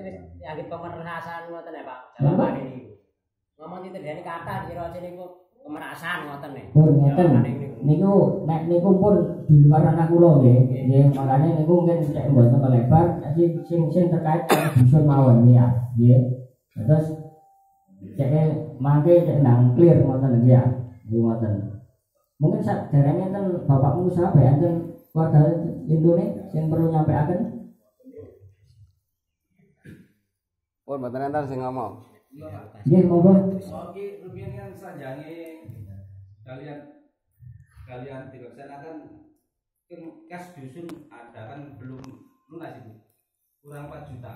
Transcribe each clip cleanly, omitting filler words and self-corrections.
wis dianggep pemerasan ngoten ya Pak. Jawaban ini. Ngomong ditedani kata kira niku pemerasan ngoten nih. Pun ngoten. Niku nek niku pun di luar anak kula nggih. Nggih, makane niku mungkin cek mboten melebar sing terkait dusun mawon ya. Nggih. Terus cek mangke cek nang clear ngoten nggih ya. Nggih ngoten. Mungkin sak derenge ten bapakmu usaha bae enten keluarga Indone sing perlu nyampeaken. Pun mboten enten sing ngomong. Nggih, monggo. Oke, rumiyin kan sanjange kalian dilaksanakan kas dusun ada kan belum lunas itu. Kurang 4 juta.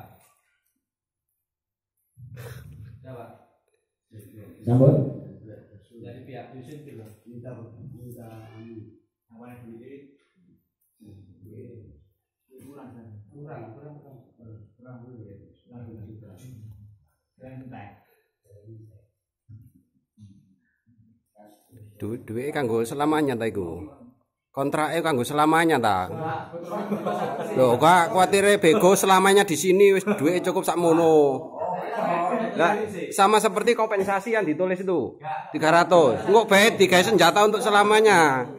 Coba. Sampun. Dari pihak dusun itu loh. Minta awalnya duit. Kurang duit. Duit kanggo selamanya ta iku. Kontrake kanggo selamanya ta. Lho, kok kuwatire bego selamanya di sini wis duit cukup sakmono. Lah, sama seperti kompensasi yang ditulis itu. 300. Engko bae digawe senjata untuk selamanya.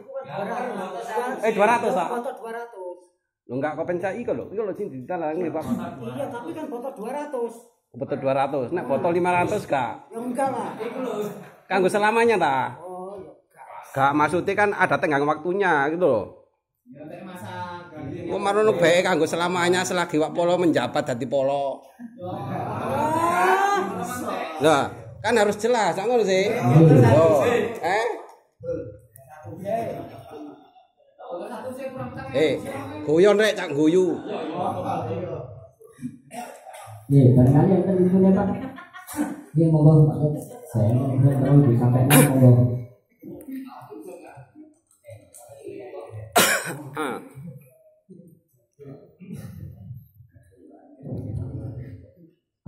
200, Pak. Botol 200. Lho enggak kompensasi iku lho. Iku lho sing ditalangi, Pak. Iya, tapi kan botol 200. Botol 200. Nek botol 500 gak? Ya enggak lah. Kanggo selamanya ta? Oh, ya Gak maksudnya kan ada tenggang waktunya gitu loh. Oh marono bae kanggo selamanya selagi wak polo menjabat dadi polo. Lah, kan harus jelas, ngono sih. Oh, guyon rek cak guyu. Nggih, barangkali enten dipune Pak. Nggih, monggo Pak. Saya perlu disampaikan monggo.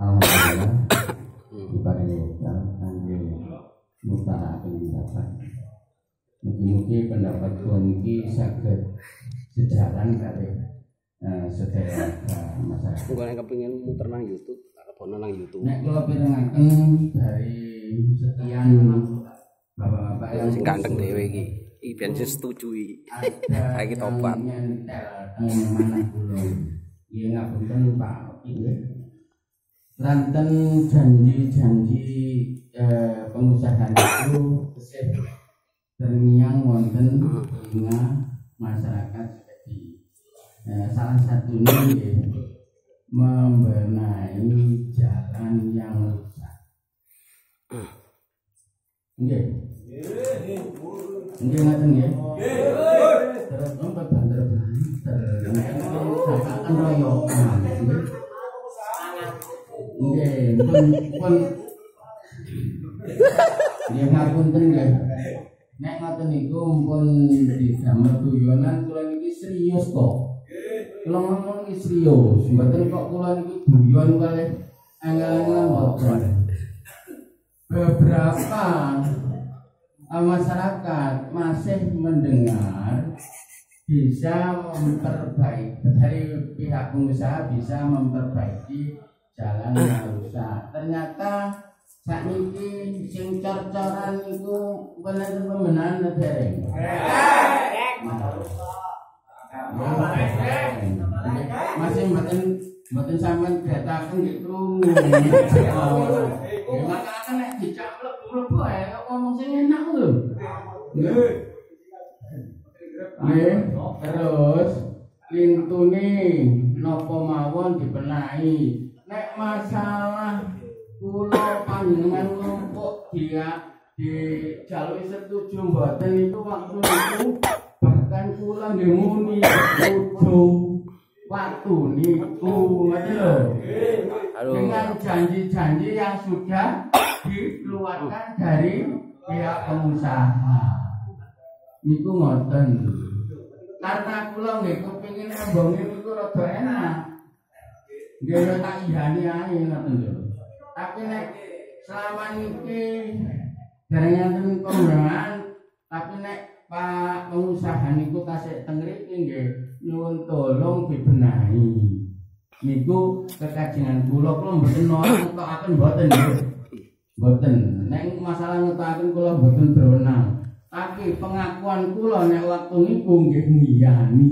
Alhamdulillah diparingi kangge mustahakaken pendapat. Mugi-mugi pendapat kula niki saged sejalan kali sedaya masyarakat. Engko nek kepengin muter nang YouTube, tak kebono nang YouTube. Nek kula pirengaken dari sekian bapak-bapak yang sing ganteng dhewe iki. Iki ben setuju iki. Saiki tobat. Manah kula. Nggih ngapunten Pak nggih. Ranten janji-janji pengusaha itu terngiang wonten hingga masyarakat seperti salah satunya membenahi jalan yang rusak. Nggih. Nggih ngaten nggih. Terus nomor banter-banter. Nek sampeyan royokan. Nggih, pun nggih ngapunten nggih. Nek ngoten niku pun didamel guyonan kula niki serius kok. Kula ngomong iki serius, mboten kok kula niki guyon kalih angel-angelan mboten. Beberapa masyarakat masih mendengar bisa memperbaiki dari pihak pengusaha bisa memperbaiki jalan yang rusak. Ternyata sakniki sing cor-coran niku wonten pembenahan dereng. Masih mboten sampean gataken nggih krungu. Makanan nek dicak mlebu-mlebu ae ngomong sing enak lho. Nggih. Terus lintune napa mawon dibenahi. Nek masalah kula panjenengan numpuk dia di jalur setuju mboten itu waktu itu bahkan kula nggih muni kudu waktu niku ngoten lho. Dengan janji-janji yang sudah dikeluarkan dari pihak pengusaha. Niku ngoten. Karena kula nggih kepengin ngembongi niku rada enak. Nggih tak ihani ae ngoten lho. Tapi nek selama niki dereng enten pembenahan, tapi nek Pak pengusaha niku tasik teng mriki nggih nyuwun tolong dibenahi. niku kekajengan kula mboten netokaken mboten nggih. Mboten. Nek masalah netokaken kula mboten berwenang. Tapi pengakuan kula nek waktu niku nggih ngiyani.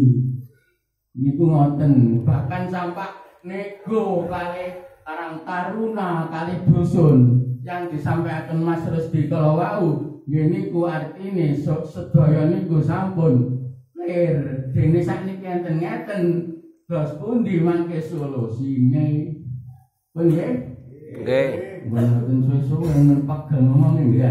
Niku ngoten, bahkan sampai nego kali Karang Taruna kali dusun yang disampaikan Mas Rusdi kalau wau nggih niku artine sedaya niku sampun clear dene sakniki enten ngeten dos pundi mangke solusine pun nggih Nggih. mboten suwe-suwe nempak ngomong nggih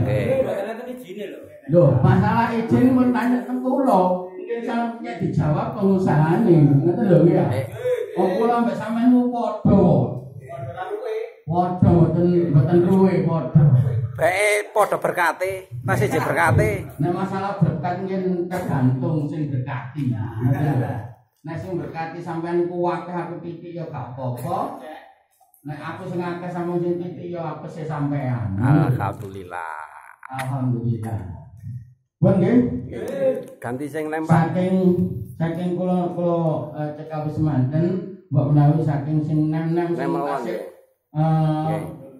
lho masalah izin mun tanya teng kula nggih sampe dijawab pengusahane ngoten lho nggih kula mbek sampean ku padha mboten ruwe padha. Bae padha berkate, tas siji berkate. Nek masalah berkat yen tergantung sing berkati. Nek sing berkati sampean ku akeh aku titik ya gak apa-apa. Nek aku sing akeh sama sing titik ya apes sampean. Alhamdulillah. Alhamdulillah. Pun nggih? Ganti sing lempar. Saking kula cekap semanten mbok menawi saking sing nem-nem sing tasik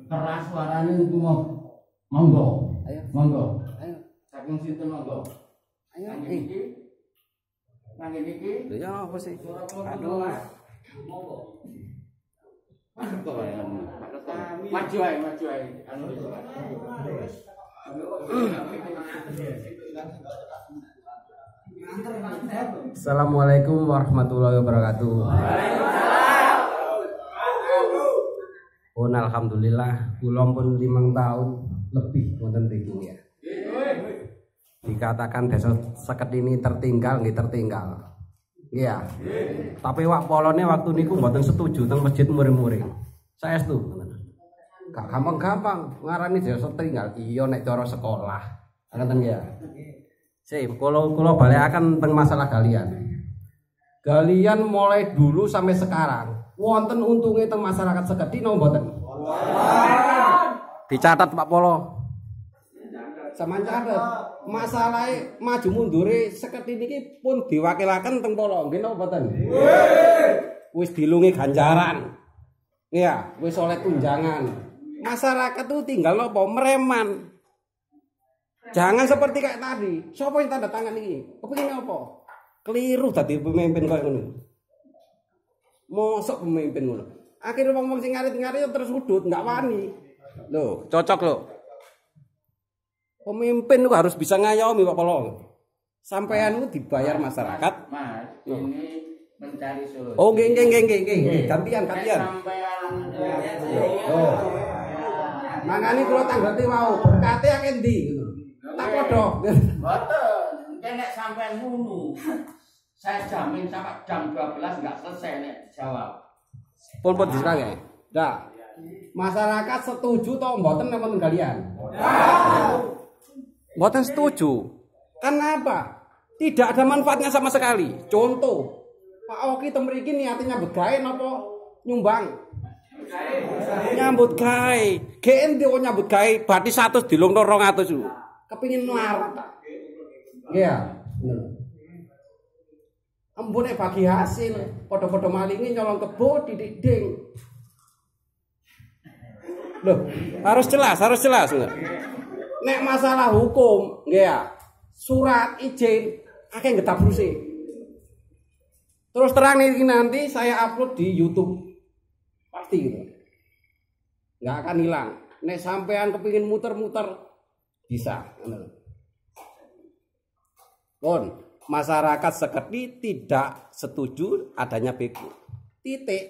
keras suaranya itu monggo. Ayo. Monggo. Ayo. Saking situ monggo. Ayo. Nangge iki. Ya apa sih? Aduh. Monggo. Maju ae. Assalamualaikum warahmatullahi wabarakatuh. Alhamdulillah, kula pun 5 tahun lebih wonten mriki ya. Dikatakan desa seket ini tertinggal, nggih tertinggal. Iya. Tapi wak polone waktu niku mboten setuju teng masjid muring-muring. Saestu. Gak gampang-gampang ngarani desa tertinggal. Iya nek cara sekolah. Ngoten ya. Sip, kula balekaken teng masalah kalian. Kalian mulai dulu sampai sekarang wonten untungnya teng masyarakat Sekedhi napa mboten? Dicatat Pak Polo. Sama catat. Masalahnya maju mundure Sekedhi niki pun diwakilaken teng Polo, nggih napa mboten? Wis dilungi ganjaran. Iya, wis oleh tunjangan. Masyarakat tuh tinggal napa mereman. Jangan seperti kayak tadi. Siapa yang tanda tangan ini? Kepengin apa? Keliru dadi pemimpin koyo ngono. Mosok pemimpin ngono. Akhirnya wong-wong sing ngarit-ngarit terus udut, enggak wani. Loh, cocok loh. Pemimpin itu harus bisa ngayomi Pak Polo. Sampean itu dibayar masyarakat. Mas, ini mencari solusi. Oh, nggih. Gantian. Sampean. Oh. Mangane kula tanggati wau, berkate akeh ndi ngono. Tak padha. Mboten, nek sampean ngono. Saya jamin sampai jam 12 enggak selesai nek dijawab. Pun diserang. Dah. Masyarakat setuju toh mboten napa kalian? Mboten setuju. Kenapa? Tidak ada manfaatnya sama sekali. Contoh, Pak Oki temriki niatnya begawe napa nyumbang? Nyambut gawe. GN dia nyambut gawe bathi 100 dilungno 200 lho. Kepengin melarat ta. Iya. Embune bagi hasil, padha-padha malinge nyolong kebo diding. Loh, harus jelas. Nek masalah hukum, nggih ya. Surat izin akeh ngetabruse. Terus terang ini nanti saya upload di YouTube. Pasti gitu. Nggak akan hilang. Nek sampean kepingin muter-muter bisa. Pun masyarakat Sekedhi tidak setuju adanya BQ. Titik.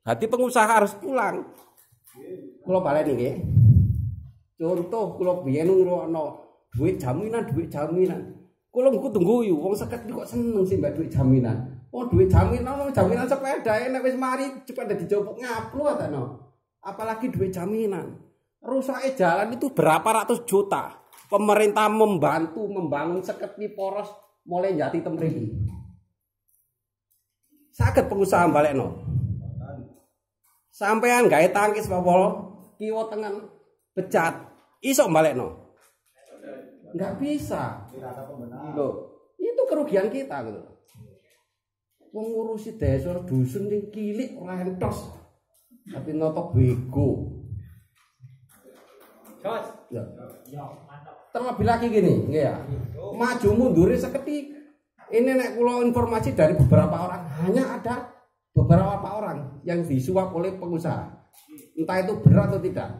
Berarti pengusaha harus pulang. Kula baleni nggih. Contoh kula biyen ngrungokno duit jaminan. Kula ngku tungguyu wong Sekedhi kok seneng sih mbak duit jaminan. Oh duit jaminan sepeda nek wis mari cepet dijopuk ngaplu ta no. Apalagi duit jaminan. Rusake jalan itu berapa ratus juta. Pemerintah membantu membangun Sekedhi poros mulai jati temriki. Saged pengusaha balekno. Sampean gawe tangkis Pak Polo, kiwa tengen becat, iso balekno. Enggak bisa. Loh, itu kerugian kita gitu. Wong ngurusi desa dusun ning kilik ora entos. Tapi notok bego. Jos. Ya. Yo, mantap. Terlebih lagi gini, ya. Maju mundure seketik. Ini nek kula informasi dari beberapa orang, hanya ada beberapa orang yang disuap oleh pengusaha. Entah itu benar atau tidak.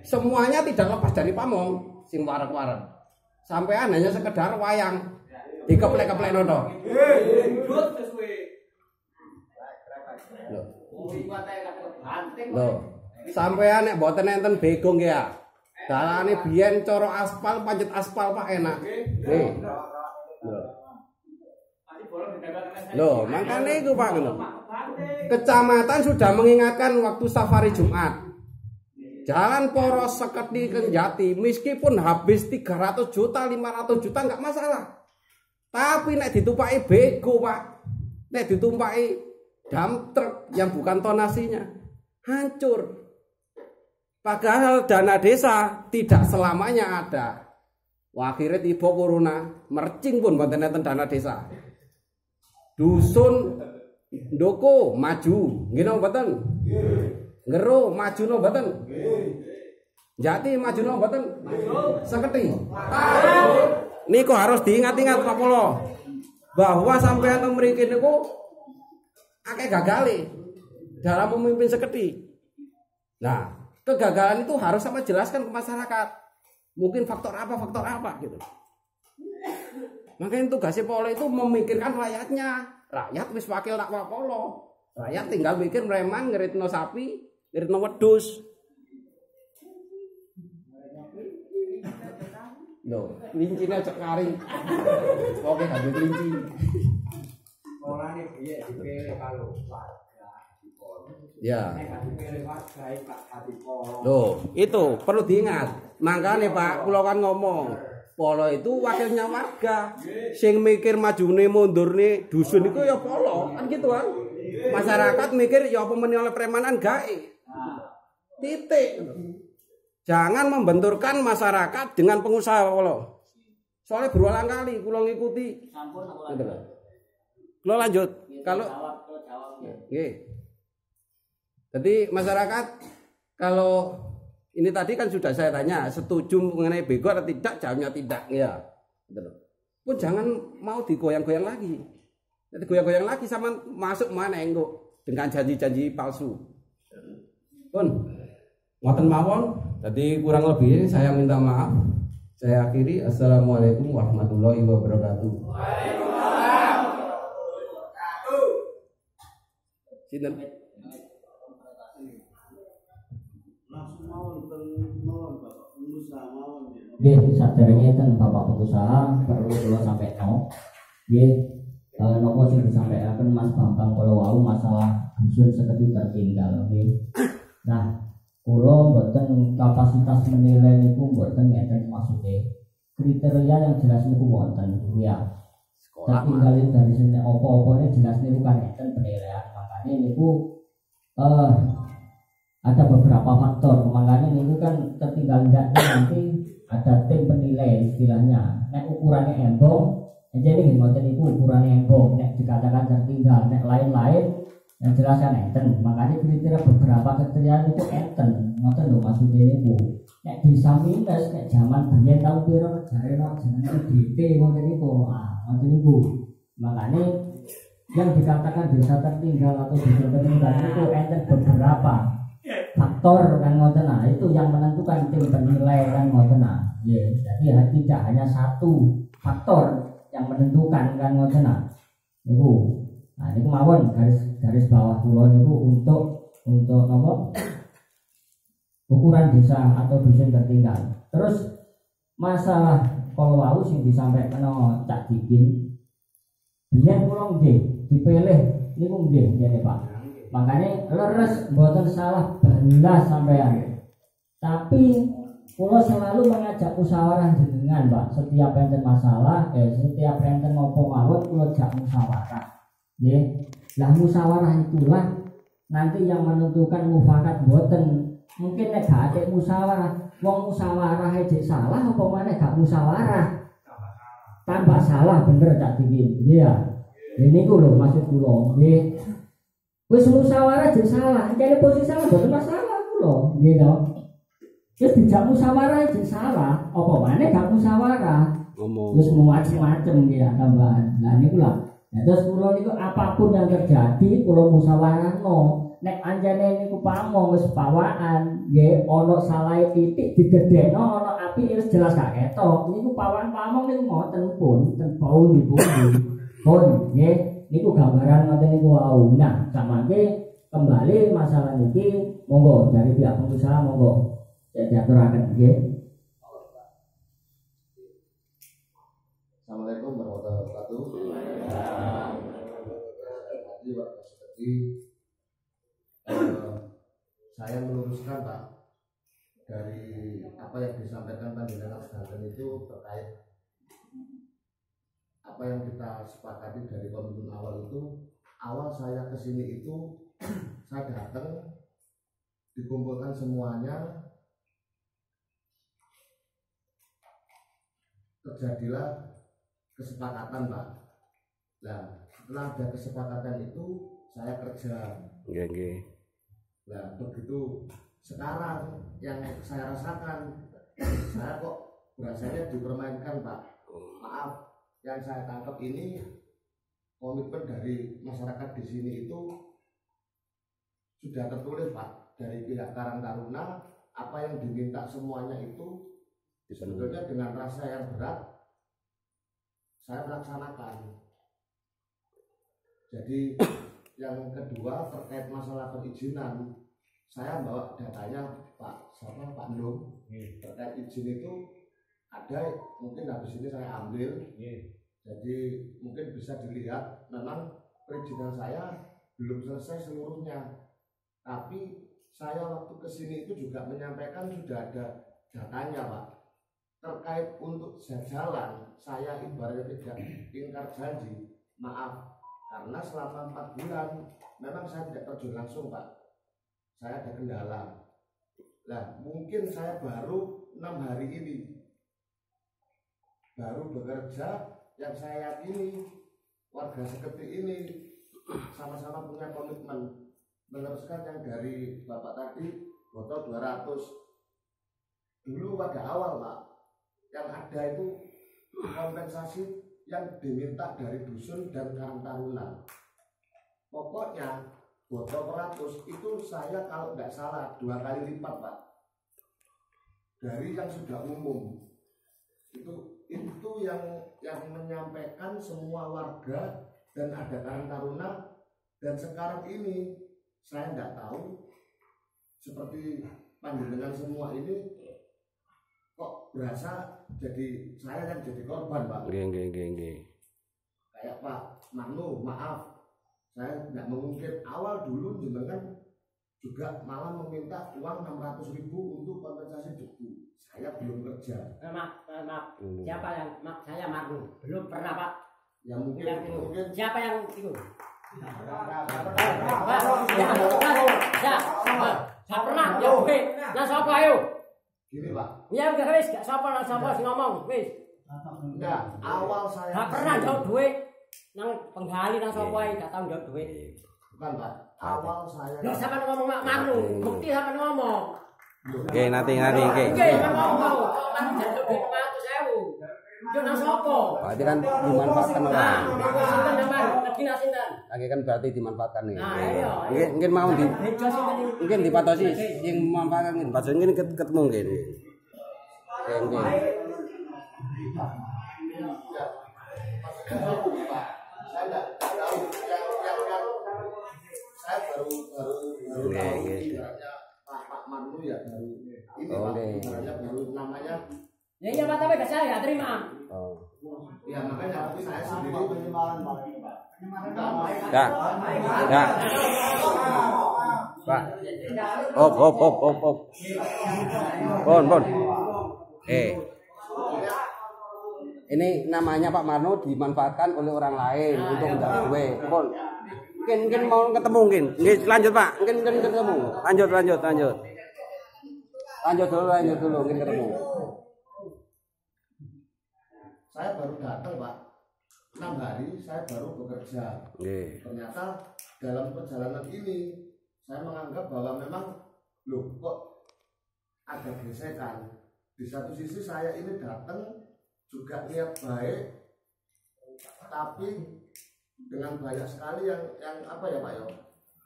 Semuanya tidak lepas dari pamong, sing warek-warek. Sampean hanya sekedar wayang dikeplek-keplek nono. Loh, sampean nek mboten enten bego nggih ya. Dalane biyen cara aspal pancet aspal Pak enak. Nggih. Loh, makane iku Pak ngono. Kecamatan sudah mengingatkan waktu safari Jumat. Jalan poros seketi Kenjati meskipun habis 300 juta, 500 juta enggak masalah. Tapi nek ditumpaki bego, Pak. Nek ditumpaki dump truck yang bukan tonasinya, hancur. Padahal dana desa tidak selamanya ada. Wah, akhirnya tiba corona, mercing pun mboten enten dana desa. Dusun ndoko maju, nggih napa mboten? Ngero maju napa mboten? Jati maju napa mboten? Seketi. Niku harus diingat-ingat Pak Polo. Bahwa sampean teng mriki niku akeh gagale dalam memimpin seketi. Nah, kegagalan itu harus sama jelaskan ke masyarakat. Mungkin faktor apa gitu. Makanya tugasnya Polo itu memikirkan rakyatnya. Rakyat wis wakil tak Pak Polo. Rakyat tinggal mikir mreman ngeritno sapi, ngeritno wedhus. Loh, klincine cek kari. Oke, habis kelinci. Polane piye dipilih kalau warga di Polo. Ya. Nek dipilih warga iki Pak di Polo. Loh, itu perlu diingat. Makanya Pak, kula kan ngomong, Polo itu wakilnya warga. Sing mikir majune mundurne dusun iku ya Polo, kan gitu kan. Masyarakat mikir ya apa meneh oleh premanan gae. Titik. Jangan membenturkan masyarakat dengan pengusaha Polo. Soalnya berulang kali kula ngikuti. Sampun aku Gitu lanjut. loh. Kula lanjut. Kalau jawab. nggih. Jadi masyarakat kalau ini tadi kan sudah saya tanya setuju mengenai bego atau tidak, jawabnya tidak ya. Gitu loh. Pun jangan mau digoyang-goyang lagi. Jadi goyang-goyang lagi sama masuk mana engko dengan janji-janji palsu. Pun ngoten mawon. Jadi kurang lebih saya minta maaf. Saya akhiri. Assalamualaikum warahmatullahi wabarakatuh. Sinten? Nggih, saderenge ten Bapak pengusaha perlu kula sampekno. Nggih, napa sing disampaikan Mas Bambang kala wau masalah dusun seketi tertinggal nggih. Nah, kula mboten kapasitas menilai niku mboten ngeten maksude. Kriteria yang jelas niku wonten ya. Sekolah Tertinggal dari sini apa-apane jelas niku kan ngeten penilaian. Makanya niku ada beberapa faktor. Makanya niku kan tertinggal ndaknya nanti ada tim penilai istilahnya. Nek ukurannya embong, jadi ngoten niku ukurannya embong. Nek dikatakan tertinggal, nek lain-lain yang jelas kan enten. Makanya kriteria beberapa kriteria itu enten. Ngoten lho maksudnya niku. Nek bisa minus, nek zaman biyen tahun piro jarene jenenge DP ngoten niku. Ngoten niku. Makanya yang dikatakan desa tertinggal atau desa tertinggal itu enten beberapa faktor kan ngoten. Nah, itu yang menentukan tim penilai kan ngoten. Nah, ya, jadi tidak hanya satu faktor yang menentukan kan ngoten. Nah, niku. Nah, niku mawon garis bawah kula niku untuk apa? Ukuran desa atau dusun tertinggal. Terus masalah kalau wau sing disampaikan Cak Dikin. Biyen kula nggih dipilih niku nggih ngene Pak. Makanya leres mboten salah belas sampean. Tapi kula selalu mengajak musyawarah jenengan, Pak. Setiap enten masalah, setiap enten ngopo mawon kula jak musyawarah. Nggih. Lah musyawarah itulah nanti yang menentukan mufakat mboten. Mungkin nek gak ada musyawarah, wong musyawarah aja salah apa maneh gak musyawarah. tanpa salah bener Cak Diki. Iya. Ini ku lho maksud kula. Nggih. Wis musyawarah aja salah. Jadi posisi salah boten masalah ku lho. Nggih to. Wis dijak musyawarah aja salah. Apa maneh gak musyawarah? Ngomong. Wis macem-macem ya tambahan. Lah niku lah. Nah, terus kula niku apapun yang terjadi kula musyawarahno. Nek anjane niku pamong wis pawaan, nggih ana salahe titik digedhekno ana api wis jelas gak ketok. Niku pawaan pamong niku ngoten pun ten bau dibunuh. Pun nggih niku gambaran ngoten niku wau. Nah, samangke kembali masalah niki monggo dari pihak pengusaha monggo diaturaken nggih. Assalamualaikum warahmatullahi wabarakatuh. Seperti saya meluruskan Pak dari apa yang disampaikan Panjenengan sedanten itu terkait apa yang kita sepakati dari komitmen awal itu. Awal saya kesini itu saya datang dikumpulkan semuanya, terjadilah kesepakatan Pak. Nah setelah ada kesepakatan itu saya kerja. Nggih. Nah begitu sekarang yang saya rasakan, saya kok rasanya dipermainkan Pak. Maaf, yang saya tangkap ini komitmen dari masyarakat di sini itu sudah tertulis Pak dari pihak Karang Taruna. Apa yang diminta semuanya itu sebetulnya dengan rasa yang berat saya melaksanakan. Jadi yang kedua terkait masalah perizinan, saya bawa datanya Pak Ndung terkait izin itu ada, mungkin habis ini saya ambil. Jadi mungkin bisa dilihat memang perizinan saya belum selesai seluruhnya, tapi saya waktu kesini itu juga menyampaikan sudah ada datanya Pak. Terkait untuk jalan, saya ibaratnya tidak ingkar janji, maaf, karena selama 4 bulan memang saya tidak terjun langsung Pak. Saya ada kendala. Nah mungkin saya baru 6 hari ini baru bekerja, yang saya yakini warga seperti ini sama-sama punya komitmen meneruskan yang dari Bapak tadi botol 200 dulu pada awal Pak. Yang ada itu kompensasi yang diminta dari dusun dan Karang Taruna. Pokoknya botol 100 itu saya kalau nggak salah 2 kali lipat Pak dari yang sudah umum. Itu yang menyampaikan semua warga dan ada Karang Taruna. Dan sekarang ini saya nggak tahu seperti panjenengan semua ini kok berasa jadi saya yang jadi korban Pak. Nggih. Kayak Pak Manu, maaf saya nggak mengungkit, awal dulu jenengan juga malah meminta uang 600.000 untuk kompensasi debu. Saya belum kerja. Maaf. Siapa yang saya Manu? Belum pernah Pak. Ya mungkin Siapa yang itu? Saya pernah. Ya wis. Nah sapa ayo? gini Pak. Ya wis gak sapa sing ngomong wis. Enggak, awal saya Gak pernah jauh duit nang penggali nang sapa ae gak tau jauh duit. bukan Pak. Awal saya Lho sampean ngomong Mak Manu, bukti sampean ngomong. Nggih, nanti nggih. Nggih, sampean ngomong. Manu jauh duit 500.000. Yo nang sapa? Berarti kan dimanfaatkan orang. Sinten sampean? Regina sinten? Lagi kan berarti dimanfaatkan nih. Nah, iya. Mungkin mau di Bejo sinten iki? mungkin dipatosi yang memanfaatkan mungkin pas ini ketemu gini. Nggih. saya enggak tahu yang saya baru tahu ibaratnya Pak Manu ya baru ini Pak, ibaratnya baru namanya. Ya iya Pak, tapi gak saya gak terima. Oh. Ya makanya saya sendiri penerimaan Pak. Ya. Pak. Op. Pon. Ini namanya Pak Marno dimanfaatkan oleh orang lain untuk mendapat duit. Pon. Mungkin mau ketemu mungkin. Nggih, lanjut Pak. Mungkin ketemu. Lanjut. Lanjut dulu mungkin ketemu. saya baru datang Pak, 6 hari saya baru bekerja. Ternyata dalam perjalanan ini saya menganggap bahwa memang loh kok ada gesekan. Di satu sisi saya ini datang juga niat baik, tapi dengan banyak sekali yang apa ya Pak ya,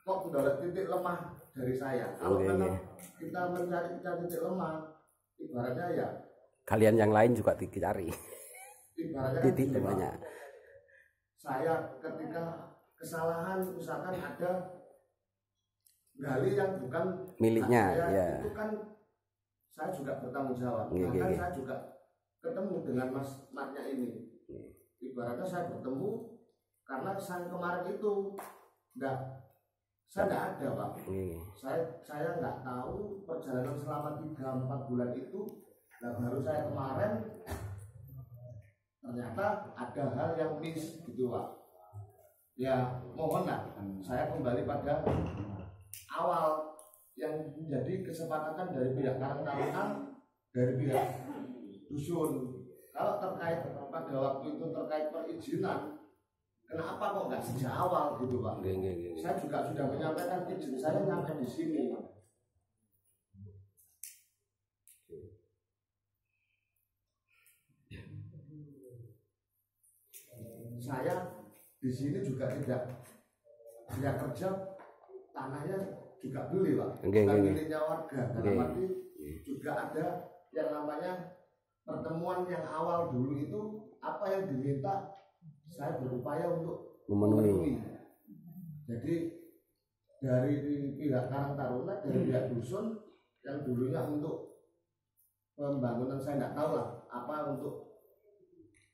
kok mendapat titik lemah dari saya. Kalau kita mencari titik lemah, ibaratnya ya kalian yang lain juga dicari ibaratnya titik lemahnya. Saya ketika kesalahan misalkan ada gali yang bukan miliknya saya, ya itu kan saya juga bertanggung jawab. Bahkan saya juga ketemu dengan masnya ini. Ibaratnya saya bertemu karena saya kemarin itu saya nggak ada Pak. Saya nggak tahu perjalanan selama 3-4 bulan itu. Nah baru saya kemarin ternyata ada hal yang miss gitu Pak. Ya mohonlah saya kembali pada awal yang menjadi kesepakatan dari pihak Karang Taruna, dari pihak dusun. Kalau terkait pada waktu itu terkait perizinan, kenapa kok nggak sejak awal gitu Pak? Saya juga sudah menyampaikan izin saya sampai di sini. Saya di sini juga tidak kerja, tanahnya juga beli Pak, bukan miliknya warga. Dalam arti juga ada yang namanya pertemuan yang awal dulu itu apa yang diminta saya berupaya untuk memenuhi. Jadi dari pihak Karang Taruna, dari pihak dusun yang dulunya untuk pembangunan saya nggak tahu lah apa, untuk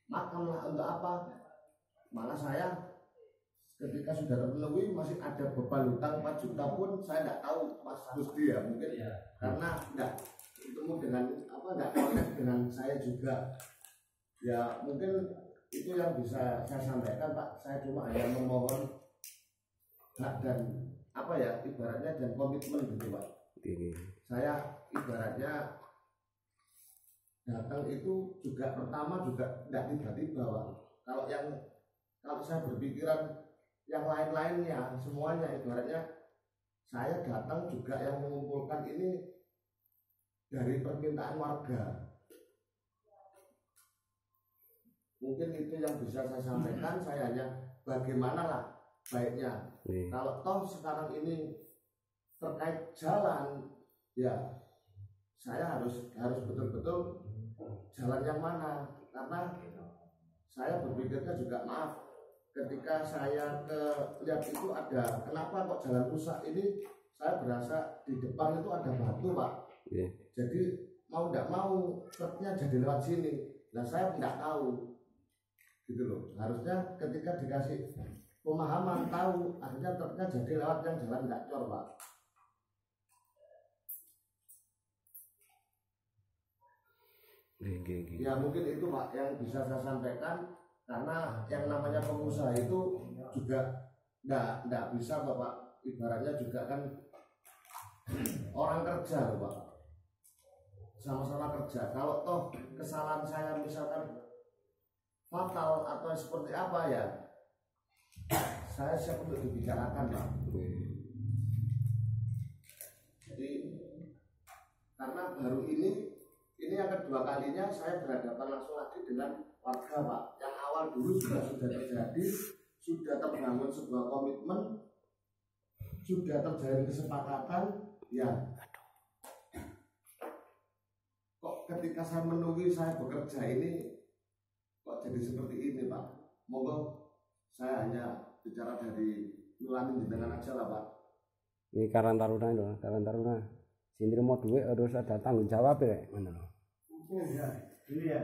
makam lah untuk apa. Malah saya ketika sudah terpenuhi masih ada beban hutang 4 juta pun saya nggak tahu Mas Gusti ya, mungkin karena nggak ketemu dengan apa, nggak connect dengan saya juga ya, mungkin itu yang bisa saya sampaikan Pak. Saya cuma hanya memohon hak dan apa ya ibaratnya dan komitmen gitu Pak. Saya ibaratnya datang itu juga pertama juga nggak tiba-tiba Pak. Kalau saya berpikiran yang lain-lainnya semuanya, ibaratnya saya datang juga yang mengumpulkan ini dari permintaan warga. Mungkin itu yang bisa saya sampaikan. Saya hanya bagaimana lah baiknya. Kalau toh sekarang ini terkait jalan, ya saya harus betul-betul jalan yang mana. Karena saya berpikirnya juga maaf, ketika saya lihat itu ada kenapa kok jalan rusak ini, saya berasa di depan itu ada batu Pak. Jadi mau tidak mau truknya jadi lewat sini. Nah saya tidak tahu gitu loh. Harusnya ketika dikasih pemahaman tahu, akhirnya truknya jadi lewat yang jalan tidak cor Pak. Ya mungkin itu Pak yang bisa saya sampaikan. Karena yang namanya pengusaha itu juga enggak bisa Bapak, ibaratnya juga kan orang kerja loh Pak, sama-sama kerja. Kalau toh kesalahan saya misalkan fatal atau seperti apa ya, saya siap untuk dibicarakan Pak. Jadi karena baru ini yang kedua kalinya saya berhadapan langsung lagi dengan warga Pak. Yang awal dulu sudah terjadi, sudah terbangun sebuah komitmen, sudah terjalin kesepakatan, ya kok ketika saya menunggu saya bekerja ini kok jadi seperti ini Pak. Monggo saya hanya bicara dari nulanin jenengan aja lah Pak. Ini Karang Taruna itu, Karang Taruna. Sini mau duit harus ada tanggung jawab ya, mana loh? Ini ya,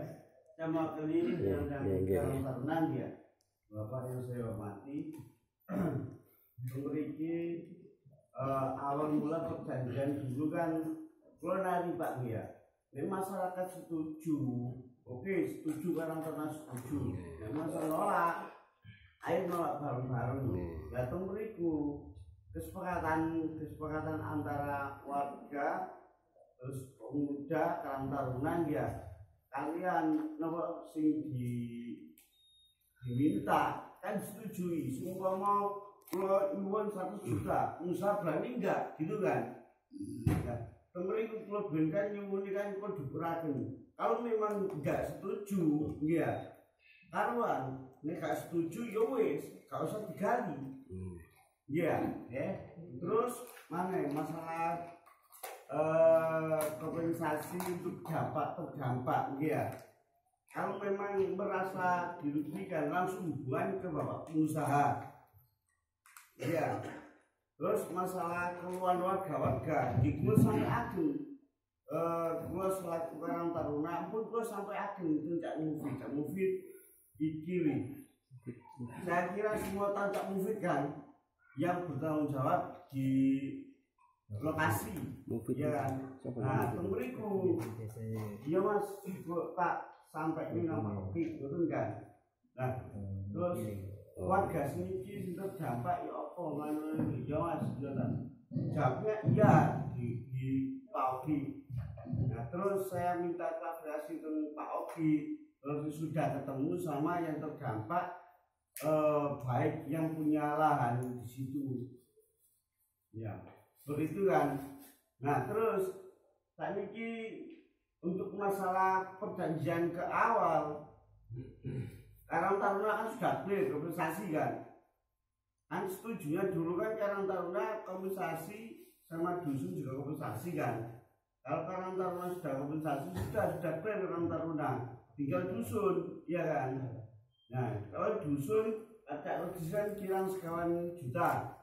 sama kali yang Karang Taruna ya, Bapak yang saya hormati, memiliki awal mula perjanjian dulu kan, kalau nari Pak ya, ini masyarakat setuju, oke setuju Karang Taruna setuju, masalah nolak, ayo nolak bareng-bareng, datang beriku. Kesepakatan antara warga terus pemuda Karang Taruna ya, kalian nopo sing diminta kan disetujui. Semua mau nyuwun 100 juta, usaha berani enggak gitu kan? Nah, pemerintah kalau kan nyuwun kan kok dipuraken. Kalau memang enggak setuju, ya karuan nek gak setuju ya wis, gak usah digali. Iya, terus mana masalah kompensasi untuk terdampak, ya. Kalau memang merasa dirugikan langsung hubungan ke bapak pengusaha, ya. Terus masalah keluhan warga di gue sampai ageng, gue selaku Karang Taruna pun gue sampai ageng itu cak Mufid di kiri. Saya kira semua tahu cak Mufid kan, yang bertanggung jawab di lokasi, ya kan? Nah, tungguiku, ya mas, Pak sampai ini nama kopi, betul kan? Nah, terus warga sini terdampak ya apa ngono ya mas, jawabnya iya di Pak Ogi. Nah, terus saya minta klarifikasi ke Pak Ogi, terus sudah ketemu sama yang terdampak. Baik yang punya lahan di situ, ya begitu kan. Nah terus saat ini untuk masalah perjanjian ke awal, Karang Taruna kan sudah clear kompensasi kan setujunya dulu kan Karang Taruna kompensasi sama dusun juga kompensasi kan. Kalau Karang Taruna sudah kompensasi sudah clear Karang Taruna, tinggal dusun, ya kan. Nah, kalau dusun ada registrasi kirang sekawan juta,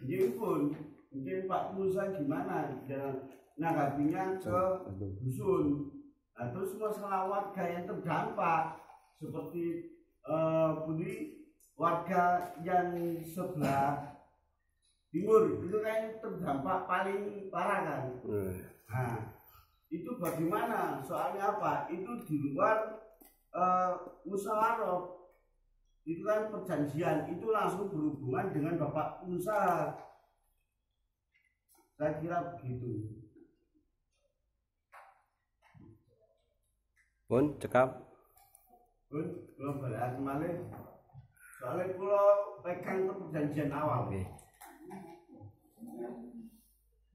jadi pun mungkin Pak Pengusaha gimana nanggapinya ke dusun. Nah, terus masalah warga yang terdampak seperti warga yang sebelah timur itu kan terdampak paling parah kan. Nah, itu bagaimana? Soalnya apa? Itu di luar musyawarah, itu kan perjanjian, itu langsung berhubungan dengan bapak pengusaha. Saya kira begitu. Pun cekap. Pun kalau balik kembali, soalnya kalau pegang ke perjanjian awal.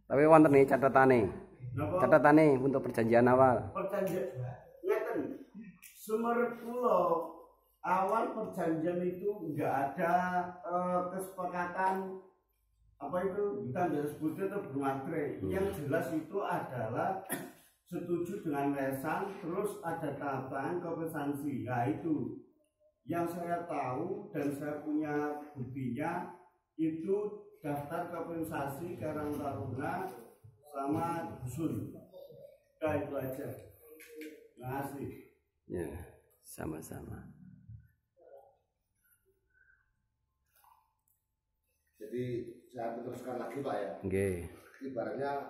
Tapi wonten nih catatane untuk perjanjian awal. Perjanjian ngeten. Sumer pulau awal perjanjian itu enggak ada kesepakatan apa itu kita tidak sebutnya itu bermaterai. Yang jelas itu adalah setuju dengan lesan, terus ada tahapan kompensasi. Nah itu yang saya tahu dan saya punya buktinya itu daftar kompensasi Karang Taruna sama dusun. Nah itu aja. Terima kasih. Ya, sama-sama. Jadi saya teruskan lagi Pak ya. Nggih. Ibaratnya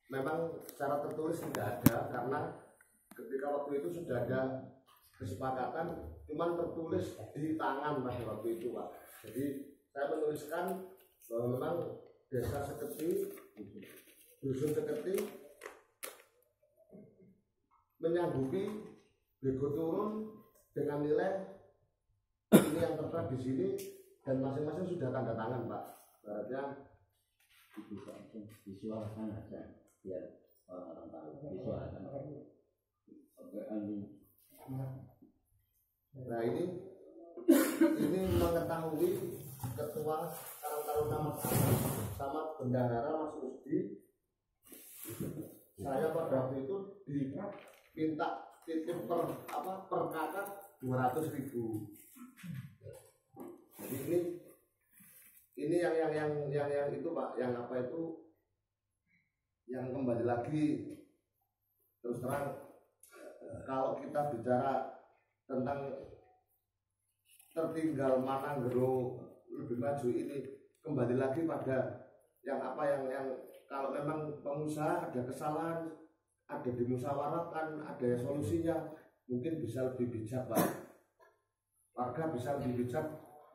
memang secara tertulis tidak ada karena ketika waktu itu sudah ada kesepakatan, cuman tertulis di tangan pada waktu itu Pak. Jadi saya menuliskan bahwa memang desa Seketi, dusun Seketi menyanggupi bego turun dengan nilai ini yang tertera di sini dan masing-masing sudah tanda tangan Pak. Baratnya visualkan aja biar orang tahu visualkan. Nah ini mengetahui ketua Karang Taruna Mas sama bendahara Mas Rusdi. Saya pada waktu itu diminta titip per kakak 200.000. Jadi ini yang itu Pak, yang apa itu yang kembali lagi terus terang kalau kita bicara tentang tertinggal Mananggero lebih maju ini kembali lagi pada yang apa yang kalau memang pengusaha ada kesalahan ada dimusyawarahkan ada solusinya mungkin bisa lebih bijak Pak, warga bisa lebih bijak.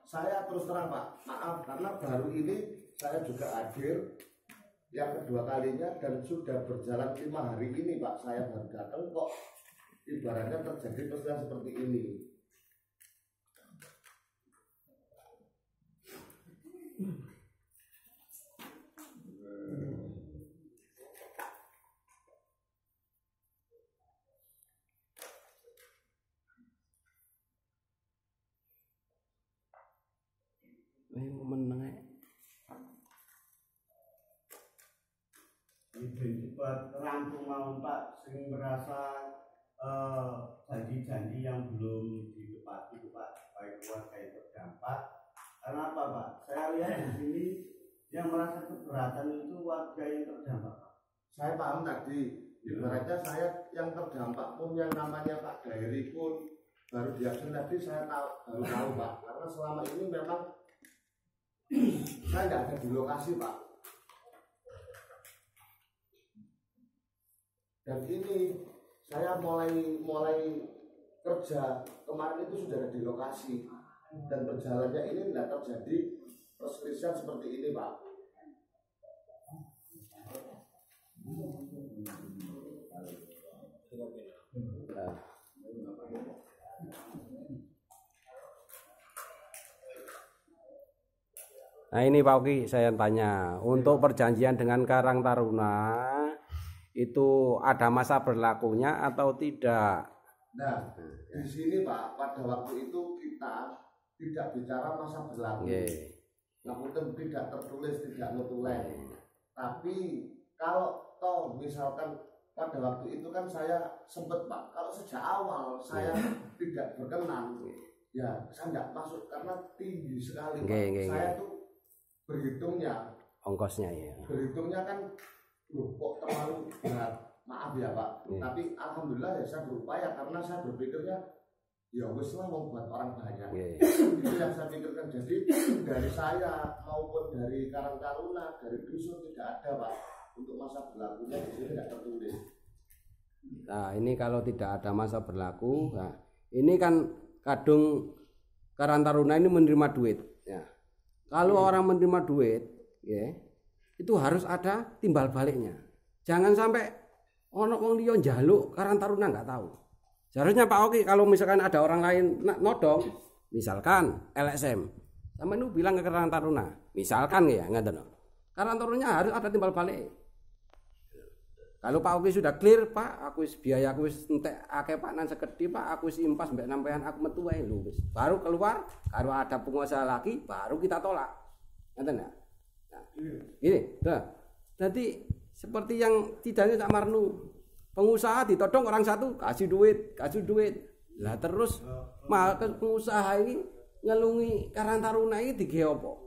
Saya terus terang Pak, maaf karena baru ini saya juga hadir yang kedua kalinya dan sudah berjalan 5 hari ini Pak, saya baru datang kok ibaratnya terjadi peristiwa seperti ini. Meneng. Cepat rampung mau Pak, sing merasa janji-janji yang belum ditepati Pak, baik keluarga yang terdampak. Karena apa Pak? Saya lihat di sini yang merasa keberatan itu warga yang terdampak Pak. Saya paham tadi, ibaratnya saya yang terdampak pun yang namanya Pak Dairi pun baru diaksen tadi saya baru tahu Pak, karena selama ini memang saya nggak ada di lokasi Pak. Dan ini saya mulai kerja kemarin itu sudah ada di lokasi dan berjalannya ini tidak terjadi perselisihan seperti ini Pak. Nah ini Pak Oki saya tanya, untuk perjanjian dengan Karang Taruna itu ada masa berlakunya atau tidak? Nah di sini Pak, pada waktu itu kita tidak bicara masa berlaku, namun tidak tertulis, tidak notulen. Tapi kalau toh misalkan pada waktu itu kan saya sempat Pak, kalau sejak awal saya tidak berkenan, ya saya tidak masuk karena tinggi sekali Pak. Saya tuh berhitungnya ongkosnya ya. Berhitungnya kan kok terlalu berat. Maaf ya Pak. Tapi alhamdulillah ya saya berupaya karena saya berpikirnya ya wis lah mau buat orang banyak. Itu yang saya pikirkan. Jadi dari saya maupun dari Karang Taruna, dari dusun tidak ada Pak untuk masa berlakunya di sini tidak tertulis. Nah, ini kalau tidak ada masa berlaku, nah, ini kan kadung Karang Taruna ini menerima duit ya. Kalau orang menerima duit, ya, itu harus ada timbal baliknya. Jangan sampai ono wong liya njaluk Karang Taruna nggak tahu. Seharusnya Pak Oki kalau misalkan ada orang lain nodong, misalkan LSM, sama itu bilang ke Karang Taruna, misalkan ya, ngaten. Karang Tarunanya harus ada timbal balik. Kalau Pak Oki sudah clear, Pak, aku biaya aku wis entek akeh panan sekedhi, Pak, aku wis impas mbek sampean aku metu wae lho wis. Baru keluar, kalau ada pengusaha lagi baru kita tolak. Ngoten ya. Nah, ini, jadi seperti yang tidaknya Cak Marnu, pengusaha ditodong orang satu kasih duit. Lah terus pengusaha ini ngelungi Karang Taruna ini dige apa?